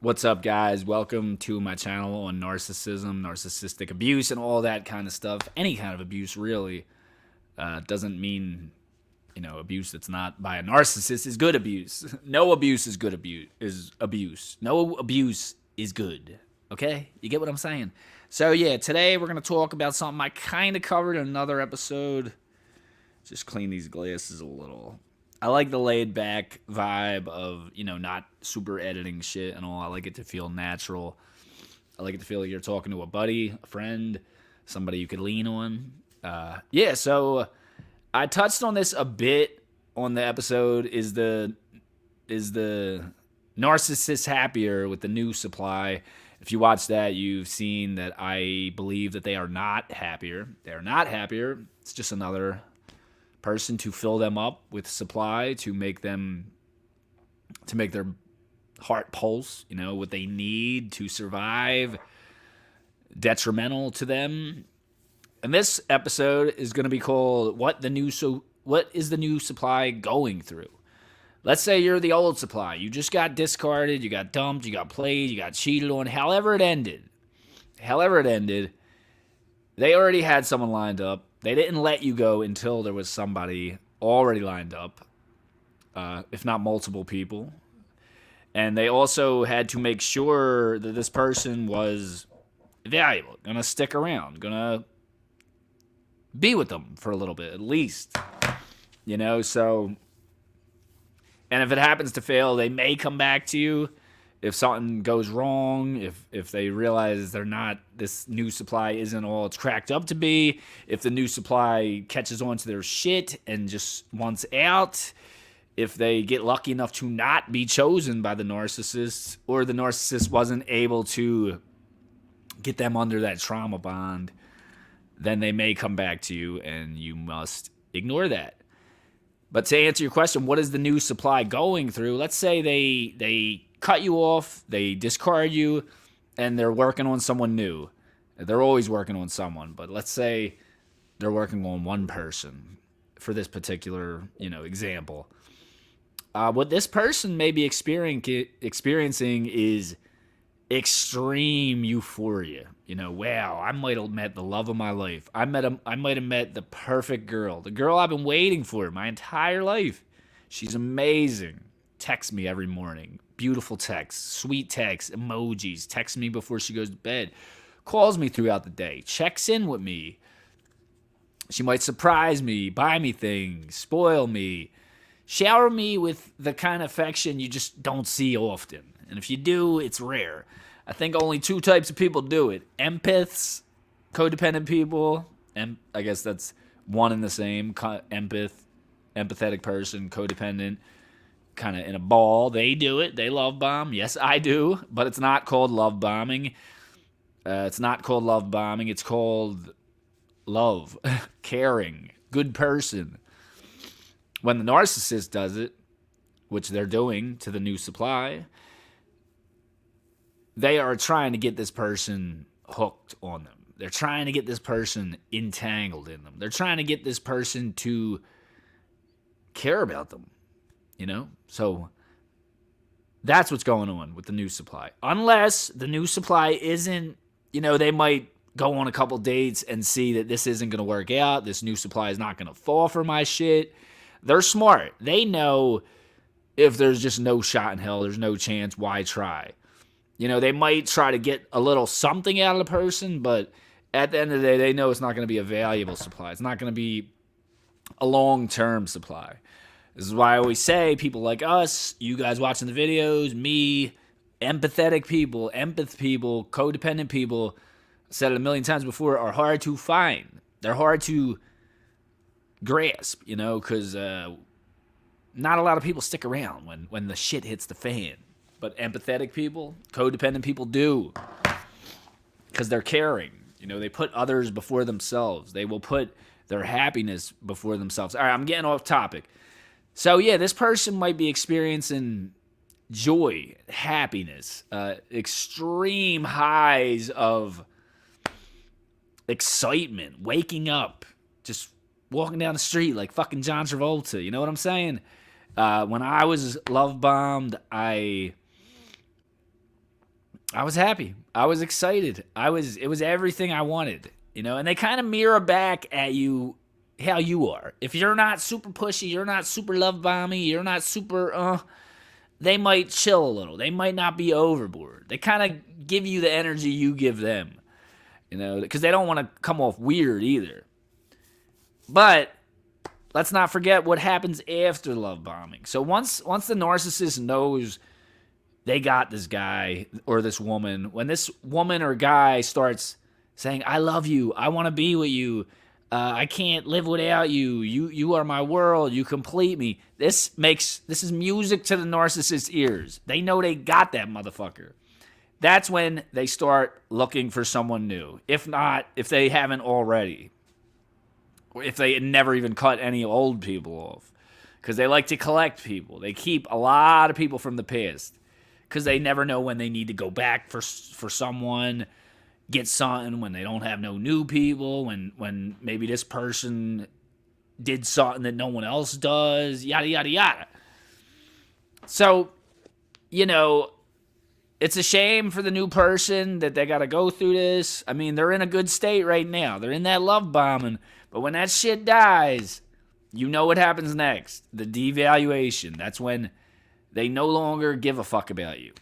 What's up, guys? Welcome to my channel on narcissism, narcissistic abuse, and all that kind of stuff. Any kind of abuse, really. Doesn't mean, abuse that's not by a narcissist is good abuse. No abuse is good abuse. Is abuse. No abuse is good. Okay? You get what I'm saying? So, yeah, today we're going to talk about something I kind of covered in another episode. Just clean these glasses a little. I like the laid back vibe of, not super editing shit and all. I like it to feel natural. I like it to feel like you're talking to a buddy, a friend, somebody you could lean on. So I touched on this a bit on the episode. Is the narcissist happier with the new supply? If you watch that, you've seen that I believe that they are not happier. They are not happier. It's just another person to fill them up with supply to make their heart pulse, what they need to survive, detrimental to them. And this episode is going to be called what is the new supply going through? Let's say you're the old supply. You just got discarded, you got dumped, you got played, you got cheated on, however it ended. They already had someone lined up. They didn't let you go until there was somebody already lined up, if not multiple people. And they also had to make sure that this person was valuable, gonna stick around, gonna be with them for a little bit at least. So, and if it happens to fail, they may come back to you if something goes wrong, if they realize this new supply isn't all it's cracked up to be, if the new supply catches on to their shit and just wants out, if they get lucky enough to not be chosen by the narcissist, or the narcissist wasn't able to get them under that trauma bond, then they may come back to you and you must ignore that. But to answer your question, what is the new supply going through? Let's say they cut you off, they discard you, and they're working on someone new. They're always working on someone, but let's say they're working on one person for this particular, example. What this person may be experiencing is extreme euphoria. Wow, I might have met the love of my life. I might have met the perfect girl, the girl I've been waiting for my entire life. She's amazing. Texts me every morning. Beautiful texts, sweet texts, emojis. Texts me before she goes to bed. Calls me throughout the day. Checks in with me. She might surprise me, buy me things, spoil me, shower me with the kind of affection you just don't see often. And if you do, it's rare. I think only two types of people do it. Empaths, codependent people, and I guess that's one and the same. Empathetic person, codependent, kind of in a ball. They do it. They love bomb. Yes, I do. But it's not called love bombing. It's not called love bombing. It's called love, caring, good person. When the narcissist does it, which they're doing to the new supply, they are trying to get this person hooked on them. They're trying to get this person entangled in them. They're trying to get this person to care about them, So that's what's going on with the new supply. Unless the new supply isn't, they might go on a couple dates and see that this isn't going to work out. This new supply is not going to fall for my shit. They're smart. They know if there's just no shot in hell, there's no chance, why try? They might try to get a little something out of the person, but at the end of the day, they know it's not going to be a valuable supply. It's not going to be a long-term supply. This is why I always say people like us, you guys watching the videos, me, empathetic people, empath people, codependent people, I've said it a million times before, are hard to find. They're hard to grasp, because not a lot of people stick around when the shit hits the fan. But empathetic people, codependent people do, because they're caring. They put others before themselves. They will put their happiness before themselves. All right, I'm getting off topic. So, yeah, this person might be experiencing joy, happiness, extreme highs of excitement, waking up, just walking down the street like fucking John Travolta. You know what I'm saying? When I was love bombed, I I was happy. I was excited. It was everything I wanted, and they kind of mirror back at you how you are. If you're not super pushy, you're not super love bomby, you're not super they might chill a little. They might not be overboard. They kind of give you the energy you give them, because they don't want to come off weird either. But let's not forget what happens after love bombing. So once the narcissist knows they got this guy or this woman, when this woman or guy starts saying, I love you, I want to be with you, I can't live without you, you are my world, you complete me. This is music to the narcissist's ears. They know they got that motherfucker. That's when they start looking for someone new. If they haven't already. Or if they never even cut any old people off. Because they like to collect people. They keep a lot of people from the past. Because they never know when they need to go back for someone, get something, when they don't have no new people, when maybe this person did something that no one else does, yada, yada, yada. So, it's a shame for the new person that they got to go through this. I mean, they're in a good state right now. They're in that love bombing. But when that shit dies, you know what happens next. The devaluation. That's when they no longer give a fuck about you.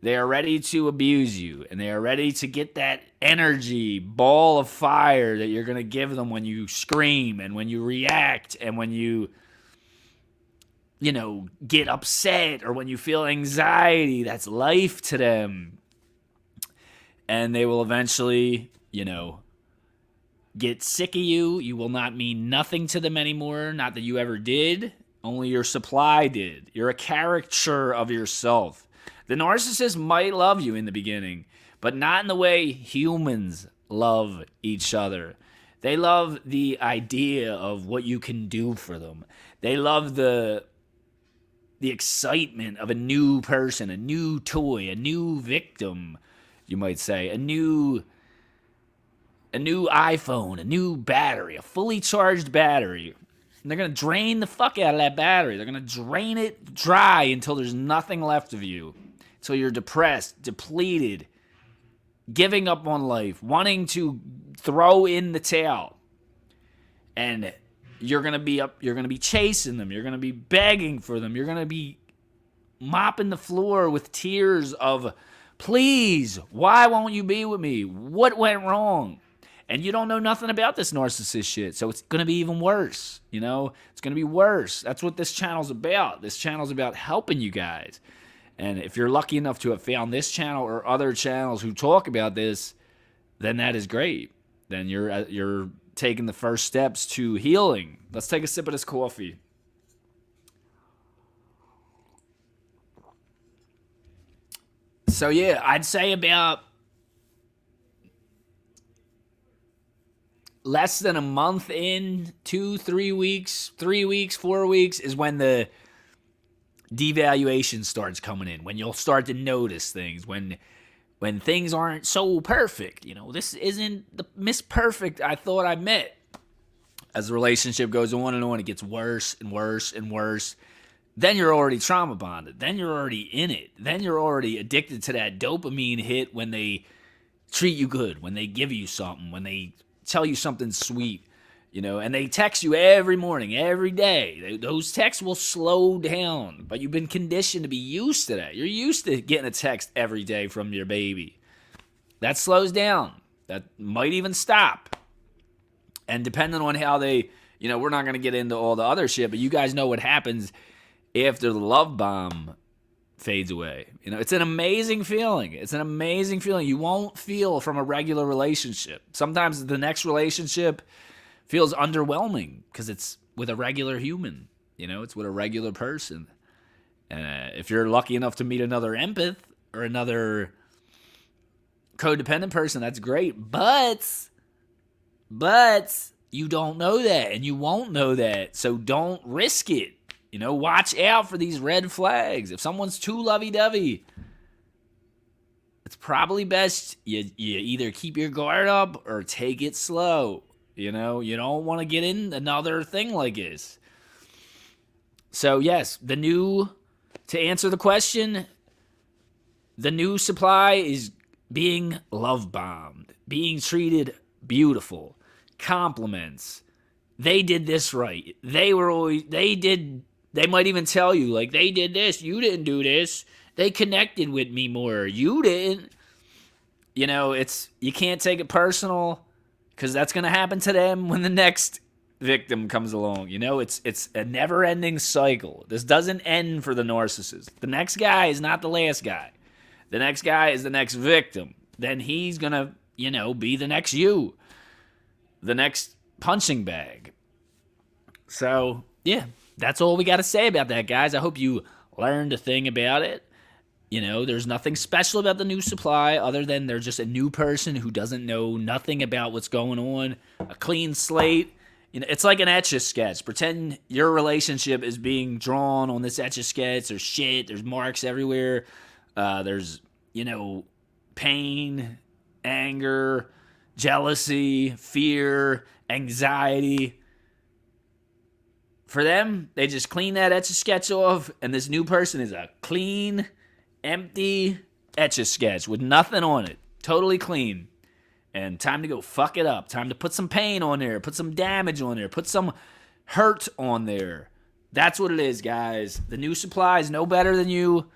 They are ready to abuse you, and they are ready to get that energy ball of fire that you're going to give them when you scream and when you react and when you get upset or when you feel anxiety. That's life to them. And they will eventually, get sick of you. You will not mean nothing to them anymore. Not that you ever did. Only your supply did. You're a caricature of yourself. The narcissist might love you in the beginning, but not in the way humans love each other. They love the idea of what you can do for them. They love the excitement of a new person, a new toy, a new victim, you might say, a new iPhone, a new battery, a fully charged battery. And they're going to drain the fuck out of that battery. They're going to drain it dry until there's nothing left of you. Until you're depressed, depleted, giving up on life, wanting to throw in the towel. And you're going to be chasing them. You're going to be begging for them. You're going to be mopping the floor with tears of, please, why won't you be with me? What went wrong? And you don't know nothing about this narcissist shit, so it's going to be even worse, It's going to be worse. That's what this channel's about. This channel's about helping you guys. And if you're lucky enough to have found this channel or other channels who talk about this, then that is great. Then you're taking the first steps to healing. Let's take a sip of this coffee. So yeah, I'd say about less than a month in, 2, 3 weeks, 3 weeks, 4 weeks is when the devaluation starts coming in, when you'll start to notice things, when things aren't so perfect. This isn't the Miss Perfect I thought I met. As the relationship goes on and on, it gets worse and worse and worse. Then you're already trauma bonded. Then you're already in it. Then you're already addicted to that dopamine hit when they treat you good, when they give you something, when they tell you something sweet, and they text you every morning, every day. Those texts will slow down, but you've been conditioned to be used to that. You're used to getting a text every day from your baby. That slows down. That might even stop. And depending on how they, we're not going to get into all the other shit, but you guys know what happens after the love bomb fades away. It's an amazing feeling. It's an amazing feeling you won't feel from a regular relationship. Sometimes the next relationship feels underwhelming because it's with a regular human. It's with a regular person. If you're lucky enough to meet another empath or another codependent person, that's great. But you don't know that, and you won't know that. So don't risk it. Watch out for these red flags. If someone's too lovey-dovey, it's probably best you either keep your guard up or take it slow. You don't want to get in another thing like this. So yes, to answer the question, The new supply is being love bombed, being treated beautiful, compliments. They did this right. They might even tell you, like, they did this. You didn't do this. They connected with me more. You didn't. You know, you can't take it personal because that's going to happen to them when the next victim comes along. You know, it's a never-ending cycle. This doesn't end for the narcissist. The next guy is not the last guy. The next guy is the next victim. Then he's going to, be the next you. The next punching bag. So, yeah, that's all we got to say about that, guys. I hope you learned a thing about it. There's nothing special about the new supply other than they're just a new person who doesn't know nothing about what's going on. A clean slate. It's like an Etch-a-Sketch. Pretend your relationship is being drawn on this Etch-a-Sketch. There's shit. There's marks everywhere. There's, pain, anger, jealousy, fear, anxiety. For them, they just clean that Etch-a-Sketch off, and this new person is a clean, empty Etch-a-Sketch with nothing on it. Totally clean. And time to go fuck it up. Time to put some pain on there. Put some damage on there. Put some hurt on there. That's what it is, guys. The new supply is no better than you.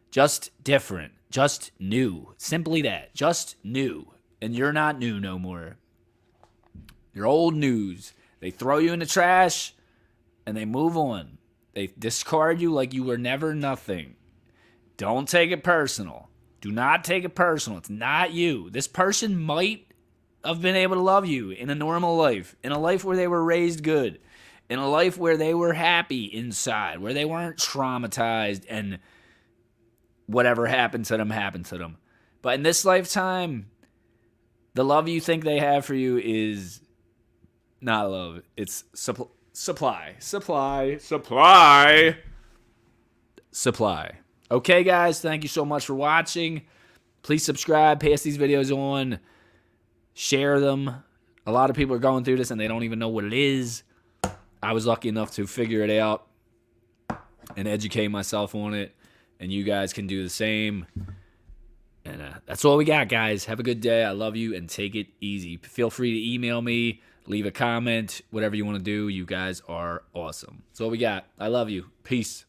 Just different. Just new. Simply that. Just new. And you're not new no more. You're old news. They throw you in the trash and they move on. They discard you like you were never nothing. Don't take it personal. Do not take it personal. It's not you. This person might have been able to love you in a normal life, in a life where they were raised good, in a life where they were happy inside, where they weren't traumatized and whatever happened to them happened to them. But in this lifetime, the love you think they have for you is not love. It's supply. Okay, guys, thank you so much for watching. Please subscribe, pass these videos on, share them. A lot of people are going through this and they don't even know what it is. I was lucky enough to figure it out and educate myself on it, and you guys can do the same. And that's all we got, guys. Have a good day. I love you, and take it easy. Feel free to email me, leave a comment, whatever you want to do. You guys are awesome. That's all we got. I love you. Peace.